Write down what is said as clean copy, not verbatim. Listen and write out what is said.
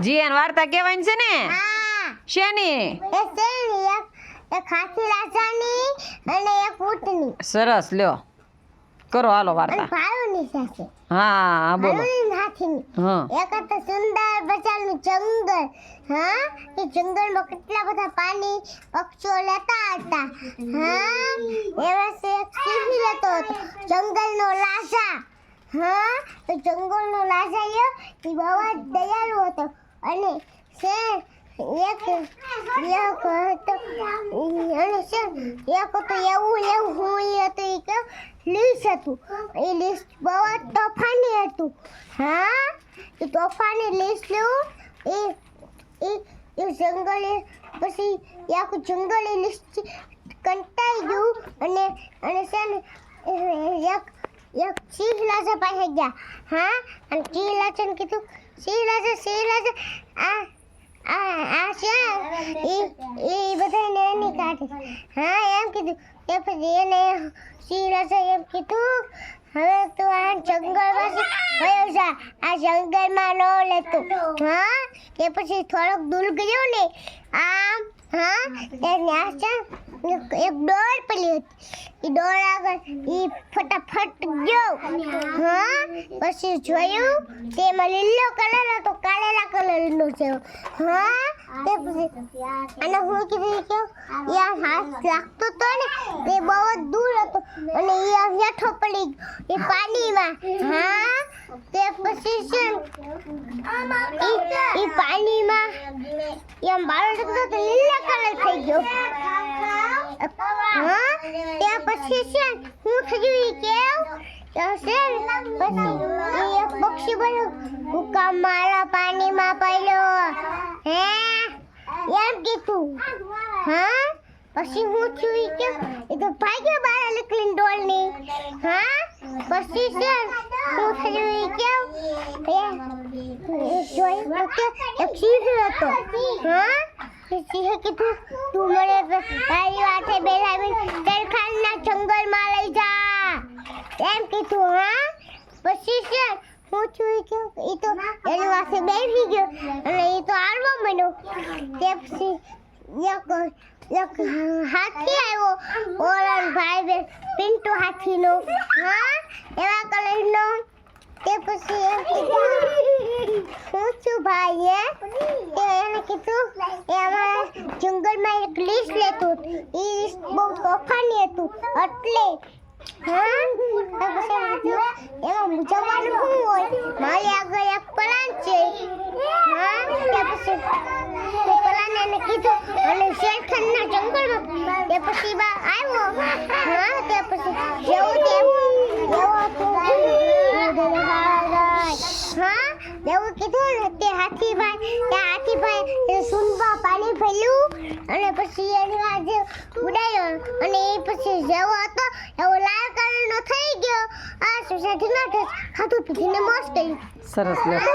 જીએન વાર્તા કહેવાની છે ને? હા શેની? એ શેની એક હાથી રાજાની અને એક ઊંટની સરસ, લ્યો કરો હાલો અને વાર્તા. ભાલુની સાથે હા બોલો. ભાલુની હાથીની હા એક હતું સુંદર મજાનું જંગલ. હા એ જંગલમાં કેટલા બધા પાણી પક્ષીઓ લેતા હતા. હા એમાં એક સિંહ રહેતો હતો, જંગલનો રાજા. હા તો જંગલનો રાજા એ બહુ જ દયાળુ હતો અને એક હતો એવું હું હતું કે લીસ હતું. એ લીસ બહુ જ તોફાની હતું. હા એ તોફાની લીસ લેવું એ જંગલે પછી આખું જંગલ એ લીસ કંટાઈ ગયું અને છે ને એક સિંહ રાજા પાસે ગયા. હા અને સિંહ રાજાને કીધું, સિંહ રાજા આ છે એ બધાને એની કાઢે. હા એમ કીધું. એ પછી એને સિંહ રાજા એમ કીધું, હવે તું આ જંગલમાંથી વયો જા, આ જંગલમાં ન લેતો. હા એ પછી થોડોક દૂર ગયો ને આમ. હા એને એક ડોર પેલી હતી. એ ડોર આગળ એ ફટાફટ ગયો. હા પછી જોયું તેમાં લીલો કલર હતો, કાળેલા કલરનો છે. હા તે પછી અને હું કીધું કે યાર હાથ લાગતો તો ને તે બહુ જ દૂર હતો અને એ હેઠો પડી ગયો એ પાણીમાં. હા તે પછી છે એ પાણીમાં એમ બાળો જતો તો લીલા કલર થઈ ગયો. હા ત્યાં પછી છે હું થયું એ કેવ પછી એક પક્ષી બોલ્યો, હુકા મારા પાણીમાં પડ્યો હે એમ કીધું. હા પછી હું થયું એ કે એ તો ભાગ્યો બહાર નીકળીને ડોલની. હા પછી છે હું થયું એ કેવ જોયું કે એક સિંહ હતો. હા સિંહે કીધું, તું મને તારી વાટે બેસાડીને તરખાના જંગલમાં લઈ જા એમ કીધું. હા પછી છે હું છું કે એ તો એની પાસે બેસી ગયો અને એ તો હાલવા માંડ્યો. તે પછી એક હાથી આવ્યો, ઓળણ ભાઈ બેન પિન્ટુ હાથીનો. હા એવા કલરનો. તે પછી એમ કીધું, હું છું ભાઈ તે એને કીધું એ અમારા જંગલમાં એક લીસ લેતું હતું. એ લીસ બહુ તોફાની હતું એટલે. હા એમાં જવાનું શું હોય, મારી આગળ એક પ્લાન છે. હા તે પછી તે પ્લાન એને કીધું અને શેરખાનના જંગલમાં તે પછી આવ્યો. હા તે પછી જેવું એવું કીધું ને તે હાથીભાઈ સુનવા પાણી ભર્યું અને પછી એની આજે ઉડાયો અને એ પછી જેવો હતો એવો લાલ કલરનો થઈ ગયો. આ સોસાયટીમાં ખાધું પીધીને મોજ કરી. સરસ, લ્યો.